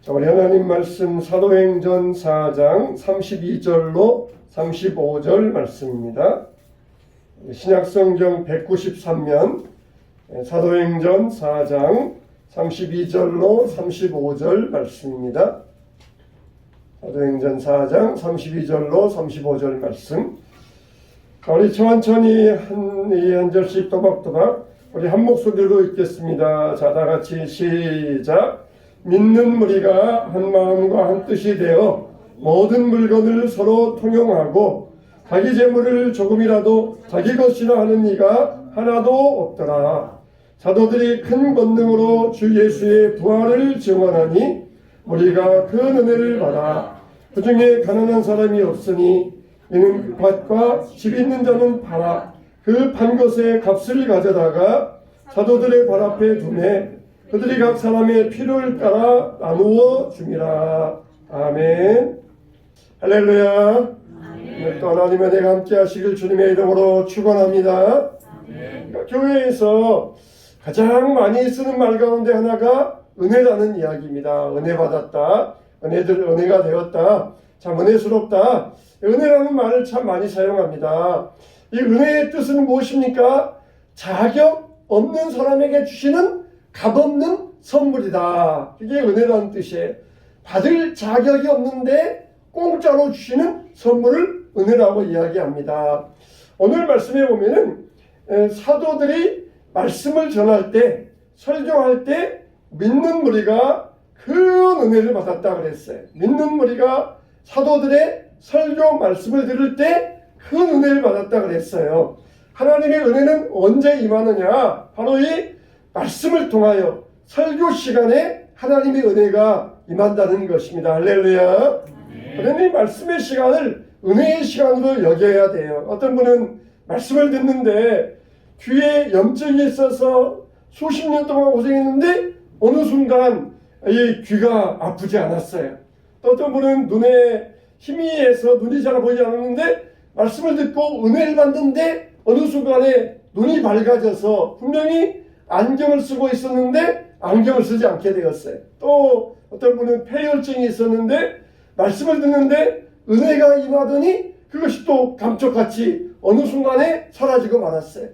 우리 하나님 말씀 사도행전 4장 32절로 35절 말씀입니다. 신약성경 193면 사도행전 4장 32절로 35절 말씀입니다. 사도행전 4장 32절로 35절 말씀. 우리 천천히 한 절씩 또박또박 우리 한 목소리로 읽겠습니다. 자, 다 같이 시작. 믿는 무리가 한 마음과 한 뜻이 되어 모든 물건을 서로 통용하고 자기 재물을 조금이라도 자기 것이라 하는 이가 하나도 없더라. 사도들이 큰 권능으로 주 예수의 부활을 증언하니 우리가 큰 은혜를 받아 그 중에 가난한 사람이 없으니 이는 밭과 집 있는 자는 팔아 그 판 것의 값을 가져다가 사도들의 발 앞에 두매 그들이 각 사람의 필요를 따라 나누어 줍니다. 아멘. 할렐루야. 오늘 또 하나님의 은혜가 함께 하시길 주님의 이름으로 축원합니다. 교회에서 가장 많이 쓰는 말 가운데 하나가 은혜라는 이야기입니다. 은혜 받았다. 은혜가 되었다. 참 은혜스럽다. 은혜라는 말을 참 많이 사용합니다. 이 은혜의 뜻은 무엇입니까? 자격 없는 사람에게 주시는 값없는 선물이다. 이게 은혜라는 뜻이에요. 받을 자격이 없는데 공짜로 주시는 선물을 은혜라고 이야기합니다. 오늘 말씀에 보면은 사도들이 말씀을 전할 때, 설교할 때 믿는 무리가 큰 은혜를 받았다 그랬어요. 믿는 무리가 사도들의 설교 말씀을 들을 때 큰 은혜를 받았다 그랬어요. 하나님의 은혜는 언제 임하느냐? 바로 이 말씀을 통하여 설교 시간에 하나님의 은혜가 임한다는 것입니다. 할렐루야. 그러니 말씀의 시간을 은혜의 시간으로 여겨야 돼요. 어떤 분은 말씀을 듣는데 귀에 염증이 있어서 수십 년 동안 고생했는데 어느 순간 이 귀가 아프지 않았어요. 또 어떤 분은 눈에 희미해서 눈이 잘 보이지 않았는데 말씀을 듣고 은혜를 받는데 어느 순간에 눈이 밝아져서 분명히 안경을 쓰고 있었는데 안경을 쓰지 않게 되었어요. 또 어떤 분은 폐혈증이 있었는데 말씀을 듣는데 은혜가 임하더니 그것이 또 감쪽같이 어느 순간에 사라지고 말았어요.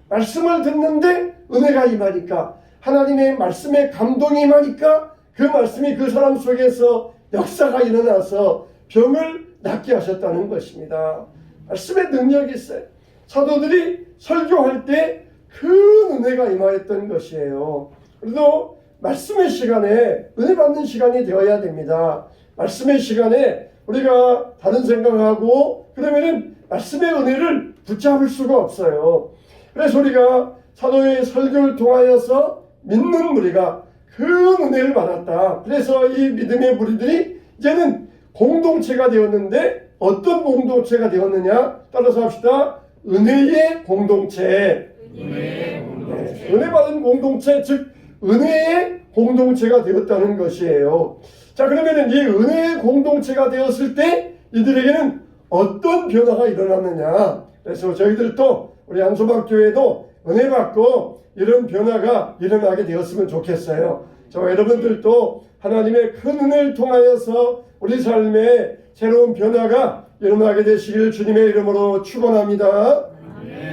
말씀을 듣는데 은혜가 임하니까 하나님의 말씀에 감동이 임하니까 그 말씀이 그 사람 속에서 역사가 일어나서 병을 낫게 하셨다는 것입니다. 말씀의 능력이 있어요. 사도들이 설교할 때 큰 은혜가 임하였던 것이에요. 그래도 말씀의 시간에 은혜 받는 시간이 되어야 됩니다. 말씀의 시간에 우리가 다른 생각하고 그러면은 말씀의 은혜를 붙잡을 수가 없어요. 그래서 우리가 사도의 설교를 통하여서 믿는 무리가 큰 은혜를 받았다. 그래서 이 믿음의 무리들이 이제는 공동체가 되었는데 어떤 공동체가 되었느냐? 따라서 합시다. 은혜의 공동체. 은혜 받은 공동체, 즉 은혜의 공동체가 되었다는 것이에요. 자, 그러면 이 은혜의 공동체가 되었을 때 이들에게는 어떤 변화가 일어났느냐? 그래서 저희들도 우리 한소박교회도 은혜 받고 이런 변화가 일어나게 되었으면 좋겠어요. 저와 여러분들도 하나님의 큰 은혜를 통하여서 우리 삶에 새로운 변화가 일어나게 되시길 주님의 이름으로 축원합니다.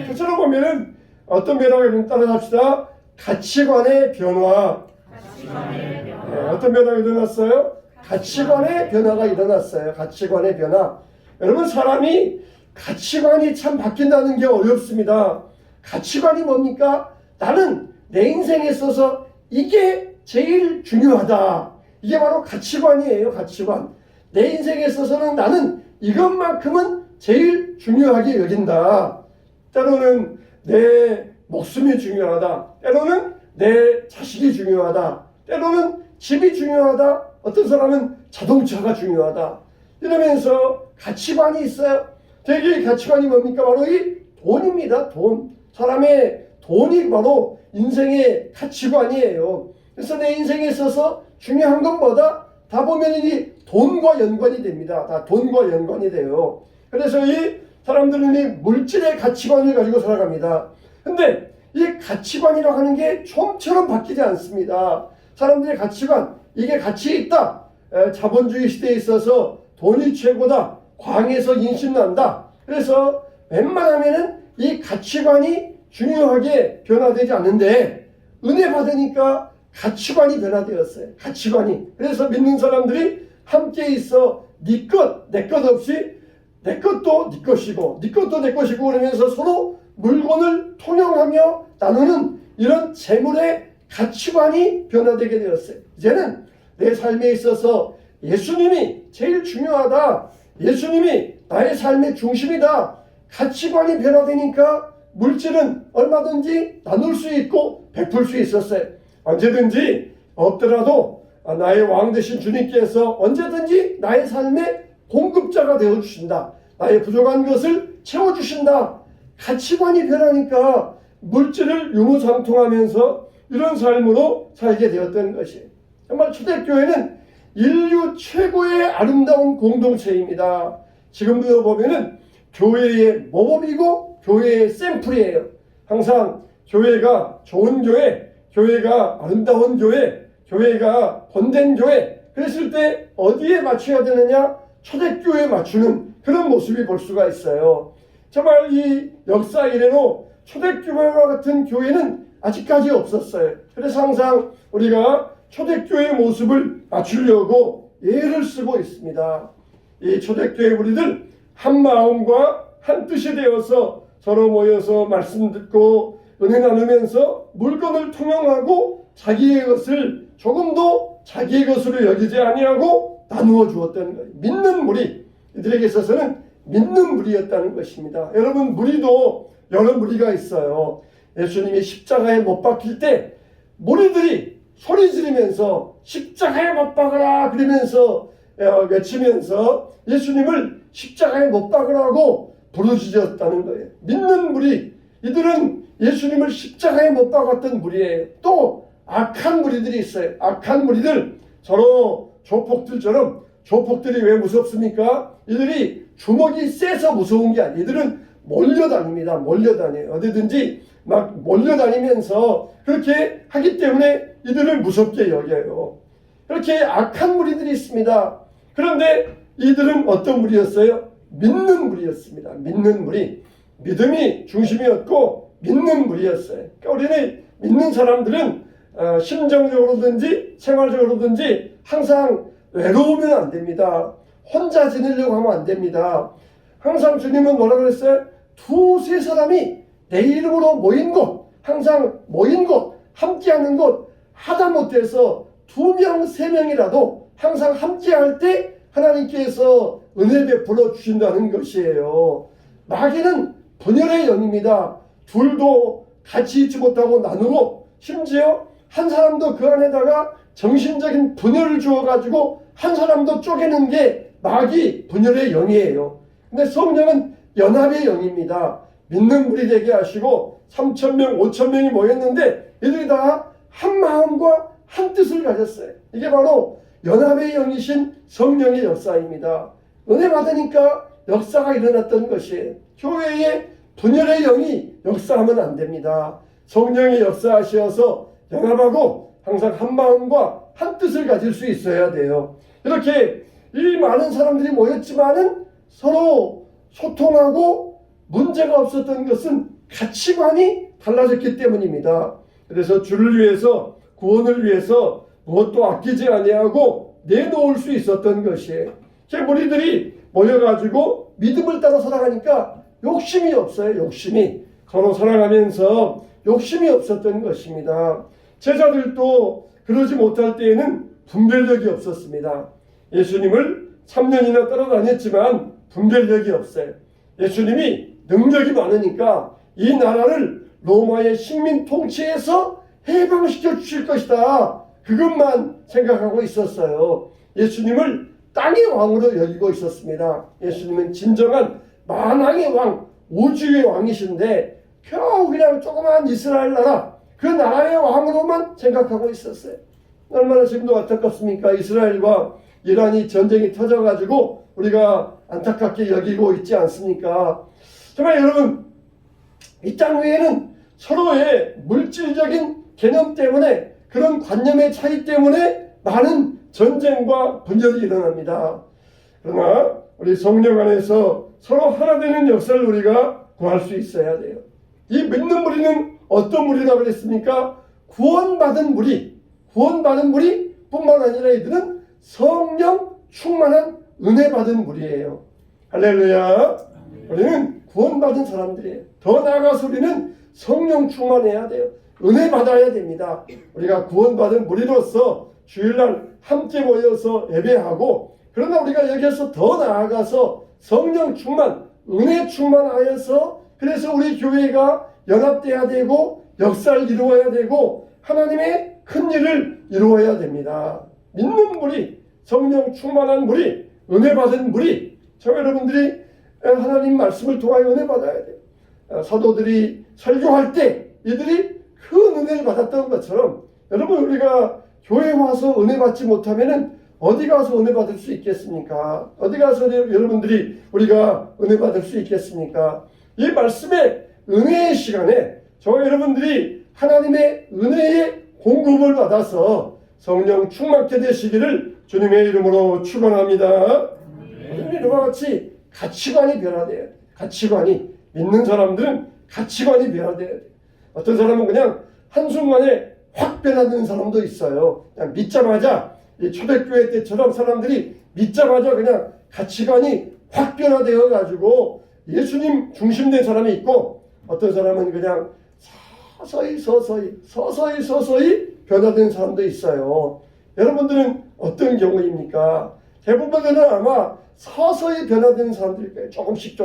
저처럼 보면은 어떤 변화가 일어나면 따라합시다. 가치관의 변화. 어떤 변화가 일어났어요? 가치관의 변화가 일어났어요. 가치관의 변화. 여러분, 사람이 가치관이 참 바뀐다는 게 어렵습니다. 가치관이 뭡니까? 나는 내 인생에 있어서 이게 제일 중요하다. 이게 바로 가치관이에요. 가치관. 내 인생에 있어서는 나는 이것만큼은 제일 중요하게 여긴다. 때로는 내 목숨이 중요하다. 때로는 내 자식이 중요하다. 때로는 집이 중요하다. 어떤 사람은 자동차가 중요하다. 이러면서 가치관이 있어요. 되게 가치관이 뭡니까? 바로 이 돈입니다. 돈. 사람의 돈이 바로 인생의 가치관이에요. 그래서 내 인생에 있어서 중요한 건 뭐다? 다 보면 이 돈과 연관이 됩니다. 다 돈과 연관이 돼요. 그래서 이 사람들은 이 물질의 가치관을 가지고 살아갑니다. 근데 이 가치관이라고 하는 게 좀처럼 바뀌지 않습니다. 사람들의 가치관, 이게 가치 있다. 자본주의 시대에 있어서 돈이 최고다. 광에서 인심난다. 그래서 웬만하면은 이 가치관이 중요하게 변화되지 않는데 은혜 받으니까 가치관이 변화되었어요. 가치관이. 그래서 믿는 사람들이 함께 있어 네 것, 내 것 없이 내 것도 네 것이고 네 것도 내 것이고 그러면서 서로 물건을 통용하며 나누는 이런 재물의 가치관이 변화되게 되었어요. 이제는 내 삶에 있어서 예수님이 제일 중요하다. 예수님이 나의 삶의 중심이다. 가치관이 변화되니까 물질은 얼마든지 나눌 수 있고 베풀 수 있었어요. 언제든지 없더라도 나의 왕 되신 주님께서 언제든지 나의 삶의 공급자가 되어주신다. 나의 부족한 것을 채워주신다. 가치관이 변하니까 물질을 유무상통하면서 이런 삶으로 살게 되었던 것이에요. 정말 초대교회는 인류 최고의 아름다운 공동체입니다. 지금도 보면은 교회의 모범이고 교회의 샘플이에요. 항상 교회가 좋은 교회, 교회가 아름다운 교회, 교회가 본된 교회 그랬을 때 어디에 맞춰야 되느냐? 초대교회에 맞추는 그런 모습이 볼 수가 있어요. 정말 이 역사 이래로 초대교회와 같은 교회는 아직까지 없었어요. 그래서 항상 우리가 초대교회의 모습을 맞추려고 예를 쓰고 있습니다. 이 초대교회 우리들 한 마음과 한 뜻이 되어서 서로 모여서 말씀 듣고 은혜 나누면서 물건을 통용하고 자기의 것을 조금도 자기의 것으로 여기지 아니하고 나누어 주었다는 거예요. 믿는 무리, 이들에게 있어서는 믿는 무리였다는 것입니다. 여러분, 무리도 여러 무리가 있어요. 예수님이 십자가에 못 박힐 때 무리들이 소리 지르면서 십자가에 못 박으라 그러면서 외치면서 예수님을 십자가에 못 박으라고 부르짖었다는 거예요. 믿는 무리, 이들은 예수님을 십자가에 못 박았던 무리예요. 또 악한 무리들이 있어요. 악한 무리들, 서로 조폭들처럼. 조폭들이 왜 무섭습니까? 이들이 주먹이 세서 무서운 게 아니에요. 이들은 몰려다닙니다. 몰려다녀요. 어디든지 막 몰려다니면서 그렇게 하기 때문에 이들을 무섭게 여겨요. 그렇게 악한 무리들이 있습니다. 그런데 이들은 어떤 무리였어요? 믿는 무리였습니다. 믿는 무리. 믿음이 중심이었고 믿는 무리였어요. 그러니까 우리는 믿는 사람들은 심정적으로든지 생활적으로든지 항상 외로우면 안 됩니다. 혼자 지내려고 하면 안 됩니다. 항상 주님은 뭐라 그랬어요? 두세 사람이 내 이름으로 모인 곳, 항상 모인 곳, 함께하는 곳, 하다못해서 2명, 3명이라도 항상 함께할 때 하나님께서 은혜 베풀어 주신다는 것이에요. 마귀는 분열의 영입니다. 둘도 같이 있지 못하고 나누고 심지어 한 사람도 그 안에다가 정신적인 분열을 주어가지고 한 사람도 쪼개는 게 마귀 분열의 영이에요. 근데 성령은 연합의 영입니다. 믿는 무리 되게 하시고 3,000명, 5,000명이 모였는데 이들이 다 한 마음과 한 뜻을 가졌어요. 이게 바로 연합의 영이신 성령의 역사입니다. 은혜 받으니까 역사가 일어났던 것이에요. 교회에 분열의 영이 역사하면 안 됩니다. 성령이 역사하셔서 연합하고 항상 한 마음과 한 뜻을 가질 수 있어야 돼요. 이렇게 이 많은 사람들이 모였지만은 서로 소통하고 문제가 없었던 것은 가치관이 달라졌기 때문입니다. 그래서 주를 위해서, 구원을 위해서 무엇도 아끼지 아니하고 내놓을 수 있었던 것이에요. 무리들이 모여가지고 믿음을 따라 살아가니까 욕심이 없어요. 욕심이. 서로 사랑하면서 욕심이 없었던 것입니다. 제자들도 그러지 못할 때에는 분별력이 없었습니다. 예수님을 3년이나 따라다녔지만 분별력이 없어요. 예수님이 능력이 많으니까 이 나라를 로마의 식민 통치에서 해방시켜 주실 것이다. 그것만 생각하고 있었어요. 예수님을 땅의 왕으로 여기고 있었습니다. 예수님은 진정한 만왕의 왕, 우주의 왕이신데 겨우 그냥 조그만 이스라엘 나라, 그 나라의 왕으로만 생각하고 있었어요. 얼마나 지금도 안타깝습니까? 이스라엘과 이란이 전쟁이 터져가지고 우리가 안타깝게 여기고 있지 않습니까? 정말 여러분, 이 땅 위에는 서로의 물질적인 개념 때문에, 그런 관념의 차이 때문에 많은 전쟁과 분열이 일어납니다. 그러나 우리 성령 안에서 서로 하나 되는 역사를 우리가 구할 수 있어야 돼요. 이 믿는 무리는 어떤 무리라고 그랬습니까? 구원받은 무리 뿐만 아니라 이들은 성령 충만한 은혜 받은 무리예요. 할렐루야. 우리는 구원받은 사람들이에요. 더 나아가서 우리는 성령 충만해야 돼요. 은혜 받아야 됩니다. 우리가 구원받은 무리로서 주일날 함께 모여서 예배하고, 그러나 우리가 여기에서 더 나아가서 성령 충만, 은혜 충만하여서, 그래서 우리 교회가 연합돼야 되고 역사를 이루어야 되고 하나님의 큰 일을 이루어야 됩니다. 믿는 무리, 성령 충만한 무리, 은혜 받은 무리, 저 여러분들이 하나님 말씀을 통하여 은혜 받아야 돼요. 사도들이 설교할 때 이들이 큰 은혜를 받았던 것처럼, 여러분 우리가 교회 와서 은혜 받지 못하면은 어디 가서 은혜 받을 수 있겠습니까? 어디 가서 여러분들이 우리가 은혜 받을 수 있겠습니까? 이 말씀의 은혜의 시간에 저 여러분들이 하나님의 은혜의 공급을 받아서 성령 충만케 되시기를 주님의 이름으로 축원합니다. 이와 같이 가치관이 변화돼요. 가치관이, 믿는 사람들은 가치관이 변화돼야 돼요. 어떤 사람은 그냥 한순간에 확 변하는 사람도 있어요. 그냥 믿자마자, 이 초대교회 때처럼 사람들이 믿자마자 그냥 가치관이 확 변화되어 가지고 예수님 중심된 사람이 있고, 어떤 사람은 그냥 서서히 변화된 사람도 있어요. 여러분들은 어떤 경우입니까? 대부분은 아마 서서히 변화되는 사람들일 거예요. 조금씩.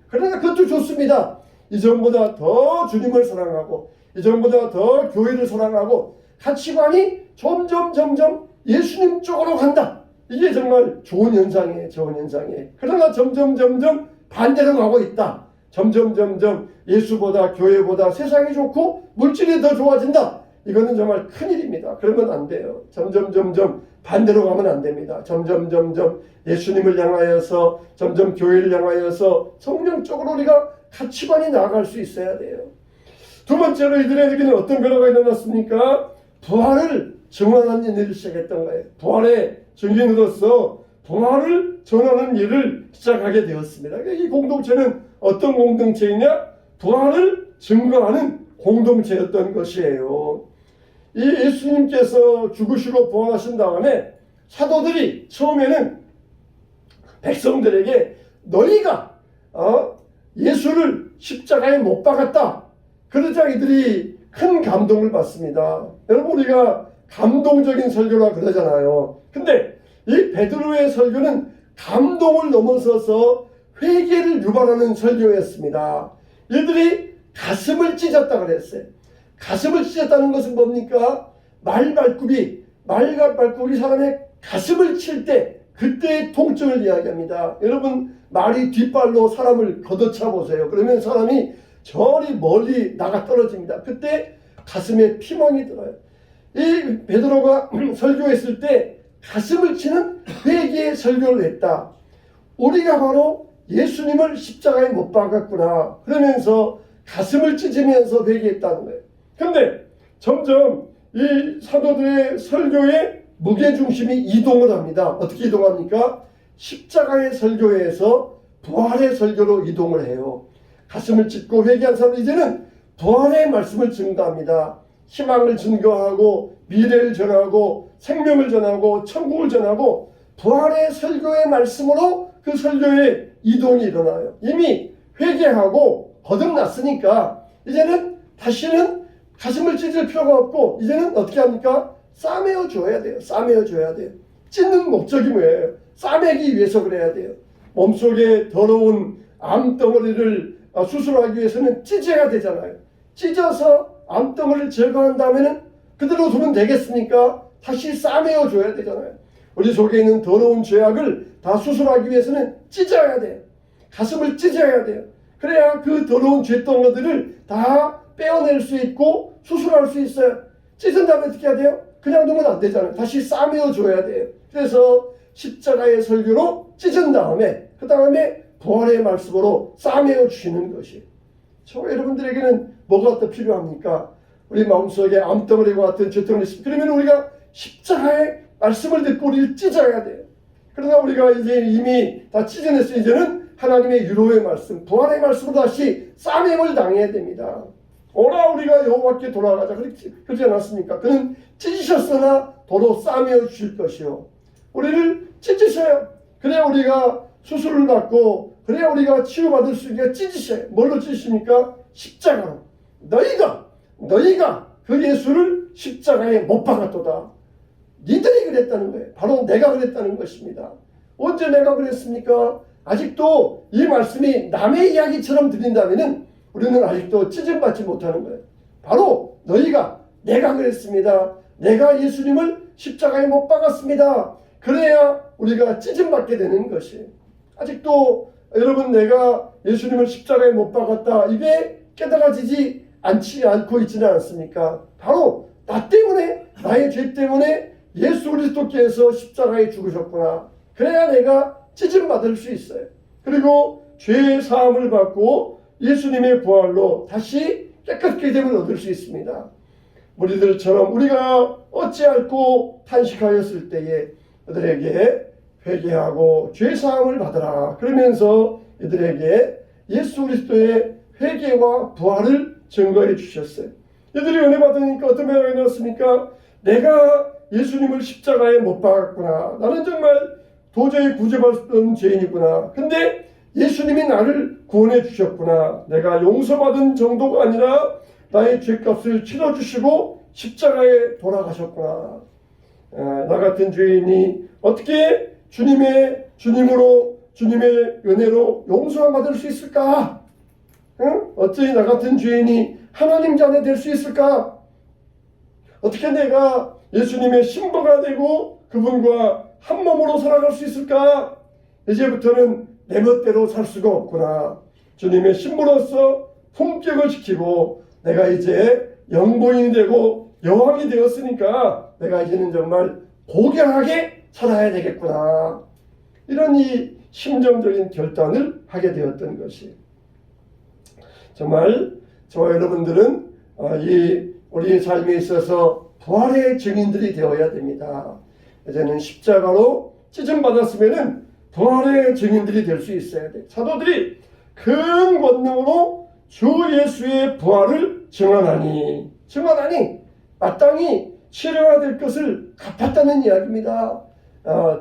그러나 그것도 좋습니다. 이전보다 더 주님을 사랑하고, 이전보다 더 교회를 사랑하고, 가치관이 점점 예수님 쪽으로 간다. 이게 정말 좋은 현상이에요. 그러나 점점 반대로 가고 있다. 점점 예수보다 교회보다 세상이 좋고 물질이 더 좋아진다. 이거는 정말 큰일입니다. 그러면 안 돼요. 점점 반대로 가면 안 됩니다. 점점 예수님을 향하여서, 점점 교회를 향하여서 성령적으로 우리가 가치관이 나아갈 수 있어야 돼요. 두 번째로 이들에게는 어떤 변화가 일어났습니까? 부활을 증언하는 일을 시작했던 거예요. 부활의 증인으로서 부활을 전하는 일을 시작하게 되었습니다. 이 공동체는 어떤 공동체이냐? 부활을 증거하는 공동체였던 것이에요. 이 예수님께서 죽으시고 부활하신 다음에 사도들이 처음에는 백성들에게 너희가 예수를 십자가에 못 박았다, 그러자 이들이 큰 감동을 받습니다. 여러분, 우리가 감동적인 설교라 그러잖아요. 근데 이 베드로의 설교는 감동을 넘어서서 회개를 유발하는 설교였습니다. 이들이 가슴을 찢었다 그랬어요. 가슴을 찢었다는 것은 뭡니까? 말발굽이 사람의 가슴을 칠 때, 그때의 통증을 이야기합니다. 여러분, 말이 뒷발로 사람을 걷어차 보세요. 그러면 사람이 저리 멀리 나가 떨어집니다. 그때 가슴에 피멍이 들어요. 이 베드로가 설교했을 때 가슴을 치는 회개의 설교를 했다. 우리가 바로 예수님을 십자가에 못 박았구나, 그러면서 가슴을 찢으면서 회개했다는 거예요. 그런데 점점 이 사도들의 설교의 무게중심이 이동을 합니다. 어떻게 이동합니까? 십자가의 설교에서 부활의 설교로 이동을 해요. 가슴을 찢고 회개한 사람은 이제는 부활의 말씀을 증거합니다. 희망을 증거하고, 미래를 전하고, 생명을 전하고, 천국을 전하고, 부활의 설교의 말씀으로 그 설교의 이동이 일어나요. 이미 회개하고 거듭났으니까 이제는 다시는 가슴을 찢을 필요가 없고, 이제는 어떻게 합니까? 싸매어 줘야 돼요. 찢는 목적이 뭐예요? 싸매기 위해서 그래야 돼요. 몸속에 더러운 암덩어리를 수술하기 위해서는 찢어야 되잖아요. 찢어서 암덩어리를 제거한 다음에는 그대로 두면 되겠습니까? 다시 싸매어 줘야 되잖아요. 우리 속에 있는 더러운 죄악을 다 수술하기 위해서는 찢어야 돼요. 가슴을 찢어야 돼요. 그래야 그 더러운 죄덩어리들을 다 빼어낼 수 있고 수술할 수 있어요. 찢은 다음에 어떻게 해야 돼요? 그냥 두면 안 되잖아요. 다시 싸매어 줘야 돼요. 그래서 십자가의 설교로 찢은 다음에, 그 다음에 부활의 말씀으로 싸매어 주시는 것이에요. 저 여러분들에게는 뭐가 더 필요합니까? 우리 마음속에 암덩어리와 같은 죄덩어리 있습니다. 그러면 우리가 십자가의 말씀을 듣고 우리를 찢어야 돼요. 그러나 우리가 이제 이미 다 찢어냈어요. 이제는 하나님의 유로의 말씀, 부활의 말씀으로 다시 싸매임을 당해야 됩니다. 오라 우리가 여호와께 돌아가자. 그렇지 않았습니까? 그는 찢으셨으나 도로 싸매어 주실 것이요. 우리를 찢으셔요. 그래야 우리가 수술을 받고 그래야 우리가 치유받을 수 있게 찢으셔요. 뭘로 찢으십니까? 십자가로. 너희가 그 예수를 십자가에 못 박았도다. 니들이 그랬다는 거예요. 바로 내가 그랬다는 것입니다. 언제 내가 그랬습니까? 아직도 이 말씀이 남의 이야기처럼 들린다면 우리는 아직도 찢음받지 못하는 거예요. 바로 내가 그랬습니다. 내가 예수님을 십자가에 못 박았습니다. 그래야 우리가 찢음받게 되는 것이에요. 아직도 여러분 내가 예수님을 십자가에 못 박았다. 이게 깨달아지지 않고 있지는 않습니까? 바로 나 때문에 나의 죄 때문에 예수 그리스도께서 십자가에 죽으셨구나. 그래야 내가 찢음받을 수 있어요. 그리고 죄의 사함을 받고 예수님의 부활로 다시 깨끗게 됨을 얻을 수 있습니다. 우리들처럼 우리가 어찌할꼬 탄식하였을 때에 그들에게 회개하고 죄 사함을 받으라. 그러면서 이들에게 예수 그리스도의 회개와 부활을 증거해 주셨어요. 이들이 은혜 받으니까 어떤 변화가 일어났습니까? 내가 예수님을 십자가에 못 박았구나. 나는 정말 도저히 구제받을 수 없는 죄인이구나. 근데 예수님이 나를 구원해 주셨구나. 내가 용서받은 정도가 아니라 나의 죄값을 치러주시고 십자가에 돌아가셨구나. 나 같은 죄인이 어떻게 주님으로 주님의 은혜로 용서를 받을 수 있을까? 어찌 나 같은 죄인이 하나님 자녀 될 수 있을까? 어떻게 내가 예수님의 신부가 되고 그분과 한 몸으로 살아갈 수 있을까? 이제부터는 내 멋대로 살 수가 없구나. 주님의 신부로서 품격을 지키고 내가 이제 영부인이 되고 여왕이 되었으니까 내가 이제는 정말 고결하게 살아야 되겠구나. 이런 이 심정적인 결단을 하게 되었던 것이 정말 저와 여러분들은 우리의 삶에 있어서 부활의 증인들이 되어야 됩니다. 이제는 십자가로 찢음받았으면은 부활의 증인들이 될 수 있어야 돼. 사도들이 큰 권능으로 주 예수의 부활을 증언하니 마땅히 치러야 될 것을 갚았다는 이야기입니다.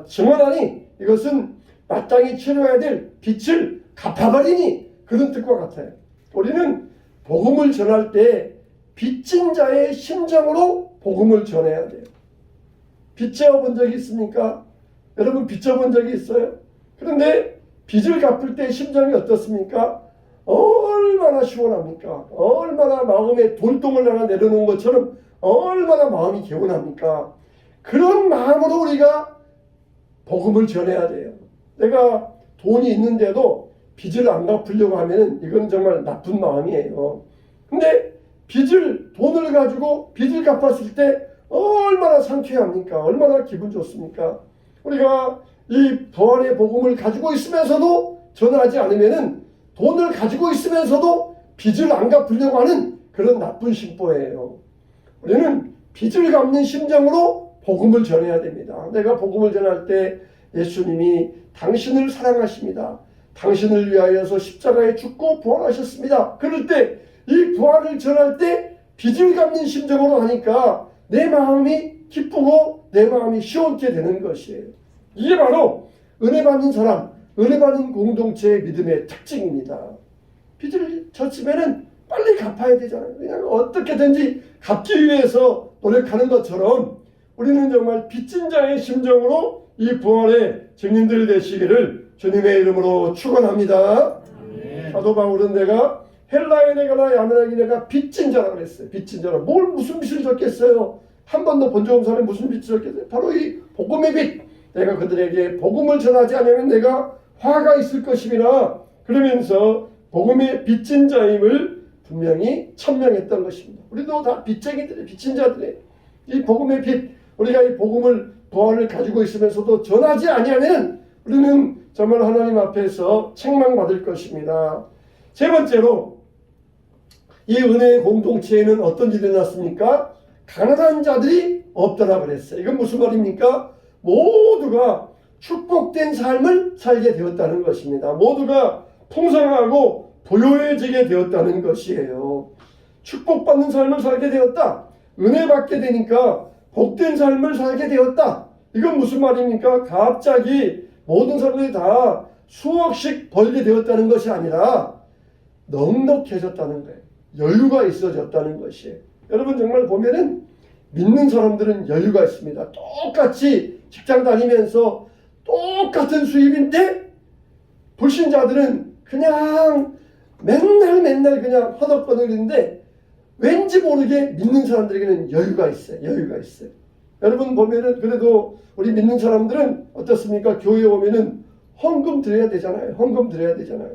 증언하니 이것은 마땅히 치러야 될 빚을 갚아버리니 그런 뜻과 같아요. 우리는 복음을 전할 때 빚진 자의 심정으로 복음을 전해야 돼요. 빚져본 적이 있습니까? 여러분 빚져본 적이 있어요? 그런데 빚을 갚을 때 심정이 어떻습니까? 얼마나 시원합니까? 얼마나 마음에 돌덩을 하나 내려놓은 것처럼 얼마나 마음이 개운합니까? 그런 마음으로 우리가 복음을 전해야 돼요. 내가 돈이 있는데도 빚을 안 갚으려고 하면 이건 정말 나쁜 마음이에요. 근데 돈을 가지고 빚을 갚았을 때 얼마나 상쾌합니까? 얼마나 기분 좋습니까? 우리가 이 부활의 복음을 가지고 있으면서도 전하지 않으면은 돈을 가지고 있으면서도 빚을 안 갚으려고 하는 그런 나쁜 심보예요. 우리는 빚을 갚는 심정으로 복음을 전해야 됩니다. 내가 복음을 전할 때 예수님이 당신을 사랑하십니다. 당신을 위하여서 십자가에 죽고 부활하셨습니다. 그럴 때 이 부활을 전할 때 빚을 갚는 심정으로 하니까 내 마음이 기쁘고 내 마음이 시원케 되는 것이에요. 이게 바로 은혜 받는 사람, 은혜 받는 공동체의 믿음의 특징입니다. 빚을 졌으면은 빨리 갚아야 되잖아요. 그냥 어떻게든지 갚기 위해서 노력하는 것처럼 우리는 정말 빚진 자의 심정으로 이 부활의 증인들이 되시기를 주님의 이름으로 축원합니다. 사도 바울은 내가 헬라에 내가나 야메나에 내가 빚진 자라고 그랬어요. 빚진 자라. 무슨 빚을 졌겠어요? 한 번도 본 적 없는 사람이 무슨 빚을 졌겠어요? 바로 이 복음의 빚. 내가 그들에게 복음을 전하지 않으면 내가 화가 있을 것임이라 그러면서 복음의 빚진 자임을 분명히 천명했던 것입니다. 우리도 다 빚쟁이들이 빚진 자들이 이 복음의 빚, 우리가 이 부활을 가지고 있으면서도 전하지 아니하면 우리는 정말 하나님 앞에서 책망받을 것입니다. 세 번째로 이 은혜의 공동체에는 어떤 일이 일어났습니까? 가난한 자들이 없더라 그랬어요. 이건 무슨 말입니까? 모두가 축복된 삶을 살게 되었다는 것입니다. 모두가 풍성하고 부유해지게 되었다는 것이에요. 축복받는 삶을 살게 되었다. 은혜 받게 되니까 복된 삶을 살게 되었다. 이건 무슨 말입니까? 갑자기 모든 사람들이 다 수억씩 벌게 되었다는 것이 아니라 넉넉해졌다는 거예요. 여유가 있어졌다는 것이에요. 여러분 정말 보면은 믿는 사람들은 여유가 있습니다. 똑같이 직장 다니면서 똑같은 수입인데 불신자들은 그냥 맨날 그냥 허덕거리는데 왠지 모르게 믿는 사람들에게는 여유가 있어요. 여유가 있어요. 여러분 보면은 그래도 우리 믿는 사람들은 어떻습니까? 교회에 오면은 헌금 드려야 되잖아요. 헌금 드려야 되잖아요.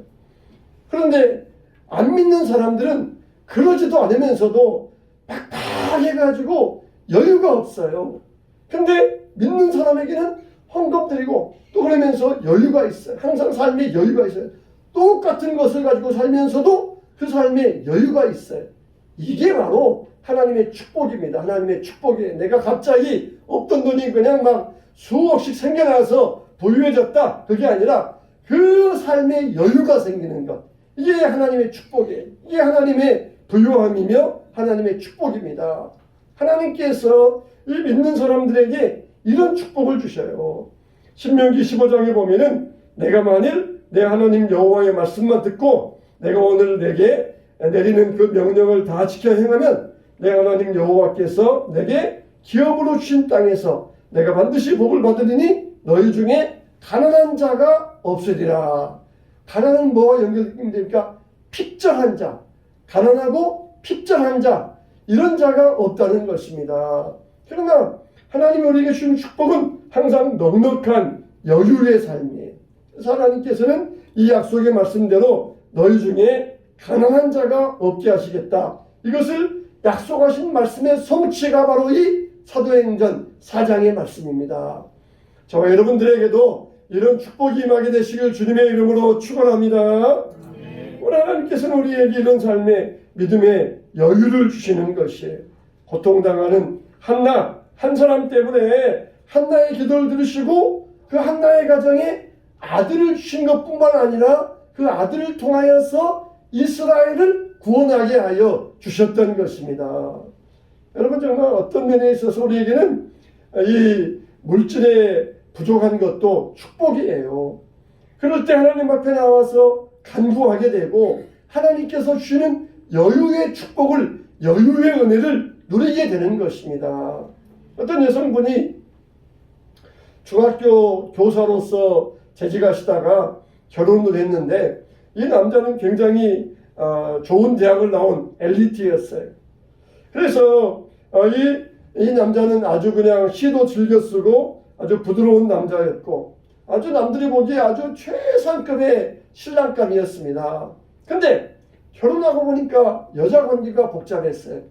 그런데 안 믿는 사람들은 그러지도 않으면서도 빡빡해가지고 여유가 없어요. 근데 믿는 사람에게는 헌금 드리고 또 그러면서 여유가 있어요. 항상 삶에 여유가 있어요. 똑같은 것을 가지고 살면서도 그 삶에 여유가 있어요. 이게 바로 하나님의 축복입니다. 하나님의 축복이에요. 내가 갑자기 없던 돈이 그냥 막 수억씩 생겨나서 부유해졌다. 그게 아니라 그 삶에 여유가 생기는 것. 이게 하나님의 축복이에요. 이게 하나님의 부유함이며 하나님의 축복입니다. 하나님께서 이 믿는 사람들에게 이런 축복을 주셔요. 신명기 15장에 보면은 내가 만일 내 하나님 여호와의 말씀만 듣고 내가 오늘 내게 내리는 그 명령을 다 지켜 행하면 내 하나님 여호와께서 내게 기업으로 주신 땅에서 내가 반드시 복을 받으리니 너희 중에 가난한 자가 없으리라. 가난은 뭐와 연결됩니까? 핍절한 자. 가난하고 핍절한 자. 이런 자가 없다는 것입니다. 그러나 하나님이 우리에게 주신 축복은 항상 넉넉한 여유의 삶이에요. 그래서 하나님께서는 이 약속의 말씀대로 너희 중에 가난한 자가 없게 하시겠다. 이것을 약속하신 말씀의 성취가 바로 이 사도행전 4장의 말씀입니다. 저와 여러분들에게도 이런 축복이 임하게 되시길 주님의 이름으로 축원합니다. 우리 하나님께서는 우리에게 이런 삶의 믿음의 여유를 주시는 것이에요. 고통당하는 한나 한 사람 때문에 한나의 기도를 들으시고 그 한나의 가정에 아들을 주신 것뿐만 아니라 그 아들을 통하여서 이스라엘을 구원하게 하여 주셨던 것입니다. 여러분 정말 어떤 면에 있어서 우리에게는 이 물질에 부족한 것도 축복이에요. 그럴 때 하나님 앞에 나와서 간구하게 되고 하나님께서 주시는 여유의 축복을 여유의 은혜를 누리게 되는 것입니다. 어떤 여성분이 중학교 교사로서 재직하시다가 결혼을 했는데 이 남자는 굉장히 좋은 대학을 나온 엘리트였어요. 그래서 이 남자는 아주 그냥 시도 즐겨 쓰고 아주 부드러운 남자였고 아주 남들이 보기에 아주 최상급의 신랑감이었습니다. 근데 결혼하고 보니까 여자 관계가 복잡했어요.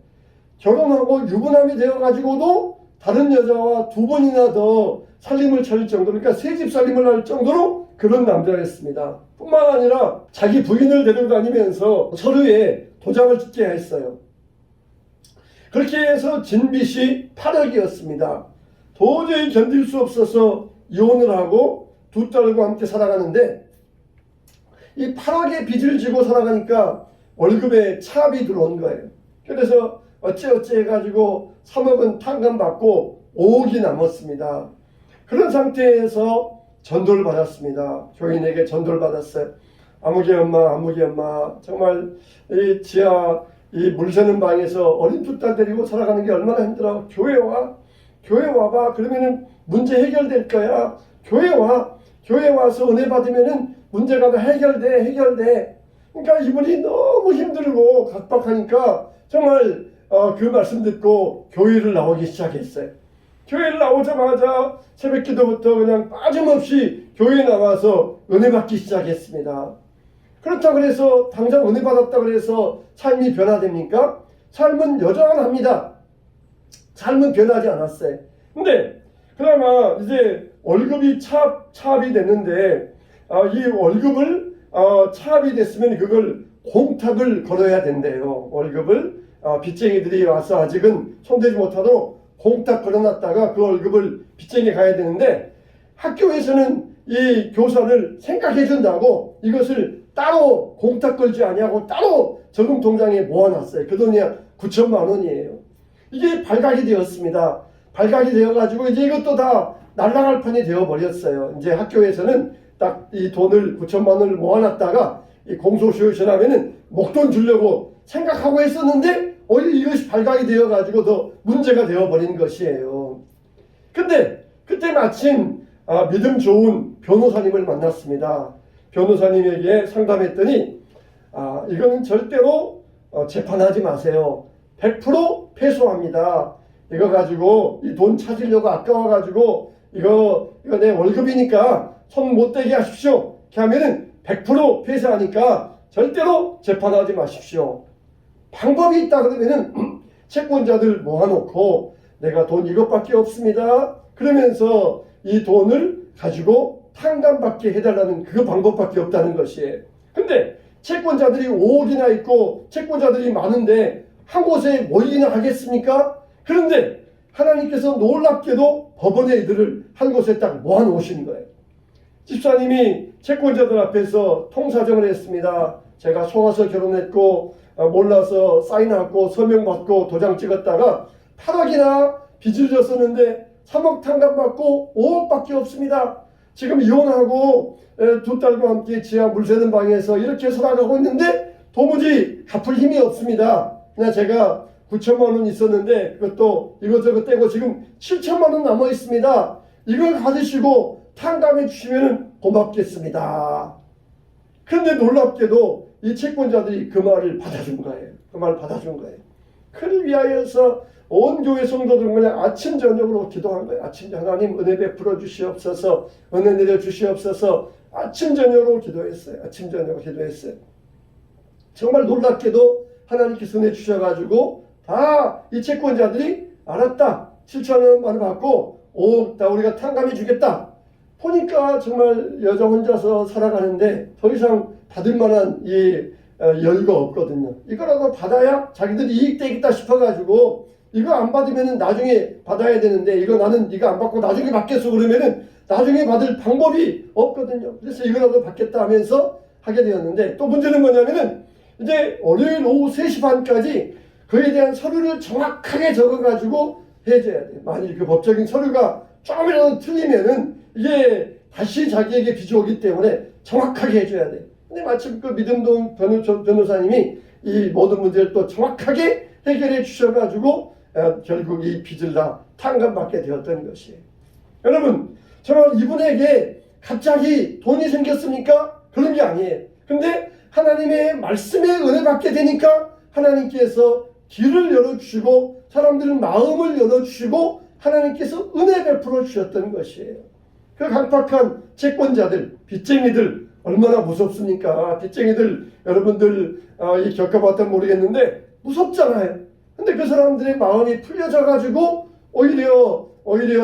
결혼하고 유부남이 되어가지고도 다른 여자와 두 번이나 더 살림을 차릴 정도로, 그러니까 새집 살림을 할 정도로 그런 남자였습니다. 뿐만 아니라 자기 부인을 데리고 다니면서 서류에 도장을 찍게 했어요. 그렇게 해서 진빚이 8억이었습니다. 도저히 견딜 수 없어서 이혼을 하고 두 딸과 함께 살아가는데 이 8억의 빚을 지고 살아가니까 월급에 차압이 들어온 거예요. 그래서 어찌 해가지고 3억은 탕감받고 5억이 남았습니다. 그런 상태에서 전도를 받았습니다. 교인에게 전도를 받았어요. 아무개 엄마 정말 이 지하 이 물 새는 방에서 어린 두 딸 데리고 살아가는 게 얼마나 힘들어. 교회 와봐. 그러면은 문제 해결될 거야. 교회 와서 은혜 받으면은 문제가 다 해결돼. 그러니까 이분이 너무 힘들고 각박하니까 정말 그 말씀 듣고 교회를 나오기 시작했어요. 교회를 나오자마자 새벽 기도부터 그냥 빠짐없이 교회에 나와서 은혜 받기 시작했습니다. 그렇다고 해서 당장 은혜 받았다 그래서 삶이 변화됩니까? 삶은 여전합니다. 삶은 변하지 않았어요. 근데 그나마 이제 월급이 차압이 됐는데 이 월급을 차압이 됐으면 그걸 공탁을 걸어야 된대요. 월급을 빚쟁이들이 와서 아직은 손대지 못하도록 공탁 걸어놨다가 그 월급을 빚쟁이 가야 되는데, 학교에서는 이 교사를 생각해 준다고 이것을 따로 공탁 걸지 아니하고 따로 저금 통장에 모아놨어요. 그 돈이 9천만 원이에요. 이게 발각이 되었습니다. 발각이 되어가지고 이제 이것도 다 날아갈 판이 되어버렸어요. 이제 학교에서는 딱 이 돈을 9천만 원을 모아놨다가 이 공소시효 하면은 목돈 주려고 생각하고 했었는데 오히려 이것이 발각이 되어가지고 더 문제가 되어버린 것이에요. 근데 그때 마침 믿음 좋은 변호사님을 만났습니다. 변호사님에게 상담했더니 이거는 절대로 재판하지 마세요. 100% 패소합니다. 이거 가지고 이 돈 찾으려고 아까워가지고 이거 내 월급이니까 손 못 대게 하십시오. 이렇게 하면은 100% 패소하니까 절대로 재판하지 마십시오. 방법이 있다 그러면은 채권자들 모아놓고 내가 돈 이것밖에 없습니다. 그러면서 이 돈을 가지고 탕감받게 해달라는 그 방법밖에 없다는 것이에요. 근데 채권자들이 5억이나 있고 채권자들이 많은데 한 곳에 모이기나 하겠습니까? 그런데 하나님께서 놀랍게도 법원에 이들을 한 곳에 딱 모아놓으신 거예요. 집사님이 채권자들 앞에서 통사정을 했습니다. 제가 속아서 결혼했고 몰라서 사인하고 서명받고 도장 찍었다가 8억이나 빚을 졌었는데 3억 탕감받고 5억밖에 없습니다. 지금 이혼하고 두 딸과 함께 지하 물 새는 방에서 이렇게 살아가고 있는데 도무지 갚을 힘이 없습니다. 그냥 제가 9천만 원 있었는데 그것도 이것저것 떼고 지금 7천만 원 남아 있습니다. 이걸 가지시고 탕감해 주시면 고맙겠습니다. 그런데 놀랍게도 이 채권자들이 그 말을 받아준 거예요. 그 말을 받아준 거예요. 그를 위하여서 온 교회 성도들 그냥 아침 저녁으로 기도한 거예요. 아침 하나님 은혜 베풀어 주시옵소서, 은혜 내려 주시옵소서. 아침 저녁으로 기도했어요. 아침 저녁으로 기도했어요. 정말 놀랍게도 하나님께서 은혜 주셔가지고 다 이 채권자들이 알았다. 7천원 만 받고 5억 다 우리가 탕감해 주겠다. 보니까 정말 여자 혼자서 살아가는데 더 이상 받을 만한 이 여유가 없거든요. 이거라도 받아야 자기들이 이익되겠다 싶어가지고 이거 안 받으면 나중에 받아야 되는데 이거 나는 이거 안 받고 나중에 받겠어 그러면은 나중에 받을 방법이 없거든요. 그래서 이거라도 받겠다 하면서 하게 되었는데 또 문제는 뭐냐면은 이제 월요일 오후 3시 반까지 그에 대한 서류를 정확하게 적어가지고 해줘야 돼요. 만일 그 법적인 서류가 조금이라도 틀리면은 이게 다시 자기에게 빚이 오기 때문에 정확하게 해줘야 돼요. 근데 마침 그 믿음동 변호사님이 이 모든 문제를 또 정확하게 해결해 주셔가지고 결국 이 빚을 다 탕감받게 되었던 것이에요. 여러분, 정말 이분에게 갑자기 돈이 생겼습니까? 그런 게 아니에요. 근데 하나님의 말씀에 은혜 받게 되니까 하나님께서 길을 열어주시고 사람들의 마음을 열어주시고 하나님께서 은혜 베풀어 주셨던 것이에요. 그 강팍한 채권자들, 빚쟁이들 얼마나 무섭습니까? 빚쟁이들 여러분들 겪어봤던 모르겠는데 무섭잖아요. 근데 그 사람들의 마음이 풀려져 가지고 오히려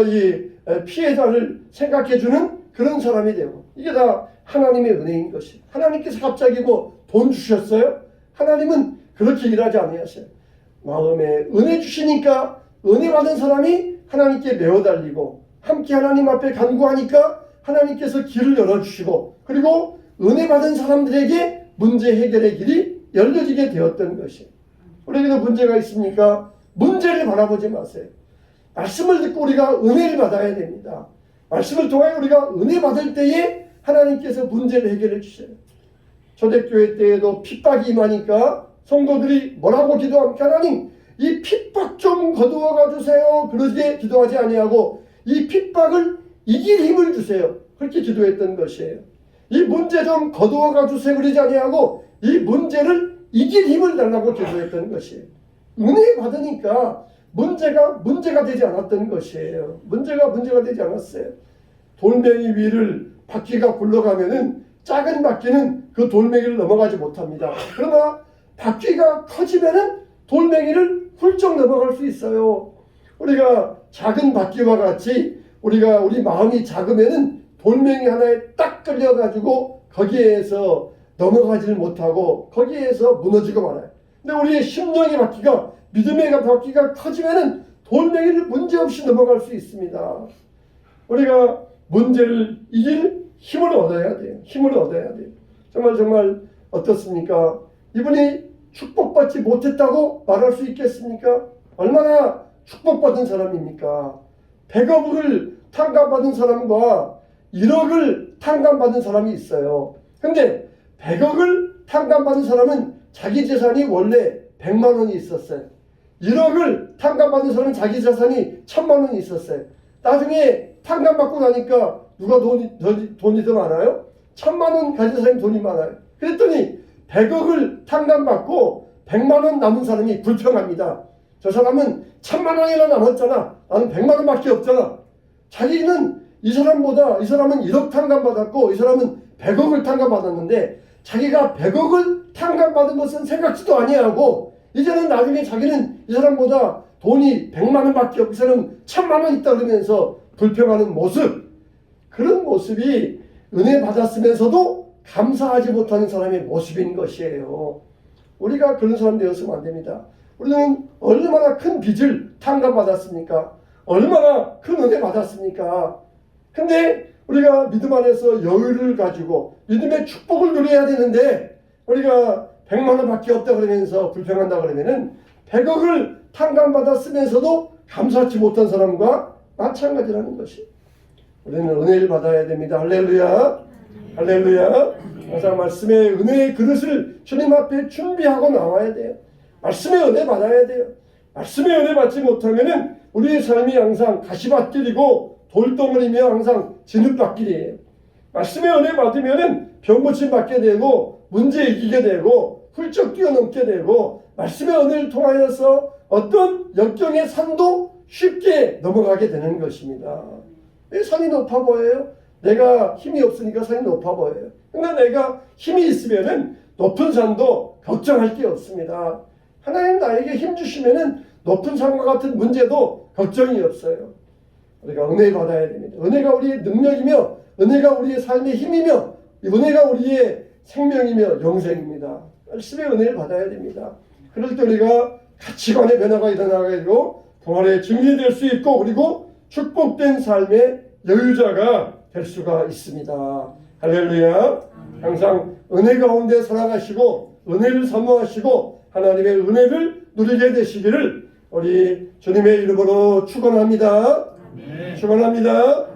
이 피해자를 생각해주는 그런 사람이 되고 이게 다 하나님의 은혜인 것이. 하나님께서 갑자기 뭐 돈 주셨어요? 하나님은 그렇게 일하지 않으셨어요. 마음에 은혜 주시니까 은혜 받은 사람이 하나님께 매어 달리고 함께 하나님 앞에 간구하니까 하나님께서 길을 열어주시고 그리고 은혜 받은 사람들에게 문제 해결의 길이 열려지게 되었던 것이에요. 우리에게도 문제가 있습니까? 문제를 바라보지 마세요. 말씀을 듣고 우리가 은혜를 받아야 됩니다. 말씀을 통하여 우리가 은혜 받을 때에 하나님께서 문제를 해결해 주셔요. 초대교회 때에도 핍박이 임하니까 성도들이 뭐라고 기도합니까? 하나님 이 핍박 좀 거두어가 주세요. 그러게 기도하지 아니하고 이 핍박을 이길 힘을 주세요. 그렇게 기도했던 것이에요. 이 문제 좀 거두어가 주세요. 그러지 아니하고 이 문제를 이길 힘을 달라고 기도했던 것이에요. 은혜 받으니까 문제가 되지 않았던 것이에요. 문제가 되지 않았어요. 돌멩이 위를 바퀴가 굴러가면은 작은 바퀴는 그 돌멩이를 넘어가지 못합니다. 그러나 바퀴가 커지면은 돌멩이를 훌쩍 넘어갈 수 있어요. 우리가 작은 바퀴와 같이 우리 마음이 작으면은 돌멩이 하나에 딱 끌려가지고 거기에서 넘어가지를 못하고 거기에서 무너지고 말아요. 근데 우리의 심령의 바퀴가, 믿음의 바퀴가 커지면은 돌멩이를 문제없이 넘어갈 수 있습니다. 우리가 문제를 이길 힘을 얻어야 돼요. 힘을 얻어야 돼요. 정말 어떻습니까? 이분이 축복받지 못했다고 말할 수 있겠습니까? 얼마나 축복받은 사람입니까? 100억을 탕감받은 사람과 1억을 탕감받은 사람이 있어요. 근데 100억을 탕감받은 사람은 자기 재산이 원래 100만 원이 있었어요. 1억을 탕감받은 사람은 자기 재산이 1000만 원이 있었어요. 나중에 탕감받고 나니까 누가 돈이 더 많아요? 1000만 원 가진 사람이 돈이 많아요. 그랬더니 100억을 탕감받고 100만 원 남은 사람이 불평합니다. 저 사람은 1000만 원이나 남았잖아. 나는 100만 원밖에 없잖아. 자기는 이 사람은 1억 탕감받았고 이 사람은 100억을 탕감받았는데 자기가 100억을 탕감받은 것은 생각지도 아니하고 이제는 나중에 자기는 이 사람보다 돈이 100만 원밖에 없고 이 사람은 1000만 원 있다 그러면서 불평하는 모습, 그런 모습이 은혜 받았으면서도 감사하지 못하는 사람의 모습인 것이에요. 우리가 그런 사람 되었으면 안 됩니다. 우리는 얼마나 큰 빚을 탕감받았습니까? 얼마나 큰 은혜 받았습니까? 근데 우리가 믿음 안에서 여유를 가지고 믿음의 축복을 누려야 되는데 우리가 100만 원밖에 없다 그러면서 불평한다 그러면은 100억을 탕감받았으면서도 감사하지 못한 사람과 마찬가지라는 것이. 우리는 은혜를 받아야 됩니다. 할렐루야. 할렐루야. 항상 말씀의 은혜의 그릇을 주님 앞에 준비하고 나와야 돼요. 말씀의 은혜 받아야 돼요. 말씀의 은혜 받지 못하면은 우리의 삶이 항상 가시밭길이고 돌덩어리며 항상 진흙밭길이에요. 말씀의 은혜 받으면은 병고침 받게 되고 문제 이기게 되고 훌쩍 뛰어넘게 되고 말씀의 은혜를 통하여서 어떤 역경의 산도 쉽게 넘어가게 되는 것입니다. 왜 산이 높아 보여요? 내가 힘이 없으니까 산이 높아 보여요. 그러나 내가 힘이 있으면은 높은 산도 걱정할 게 없습니다. 하나님 나에게 힘 주시면은 높은 산과 같은 문제도 걱정이 없어요. 우리가 은혜 받아야 됩니다. 은혜가 우리의 능력이며 은혜가 우리의 삶의 힘이며 은혜가 우리의 생명이며 영생입니다. 말씀의 은혜를 받아야 됩니다. 그럴 때 우리가 가치관의 변화가 일어나게 되고 부활의 증인이 될 수 있고 그리고 축복된 삶의 여유자가 될 수가 있습니다. 할렐루야. 항상 은혜 가운데 살아가시고 은혜를 사모하시고 하나님의 은혜를 누리게 되시기를 우리 주님의 이름으로 축원합니다. 축원합니다.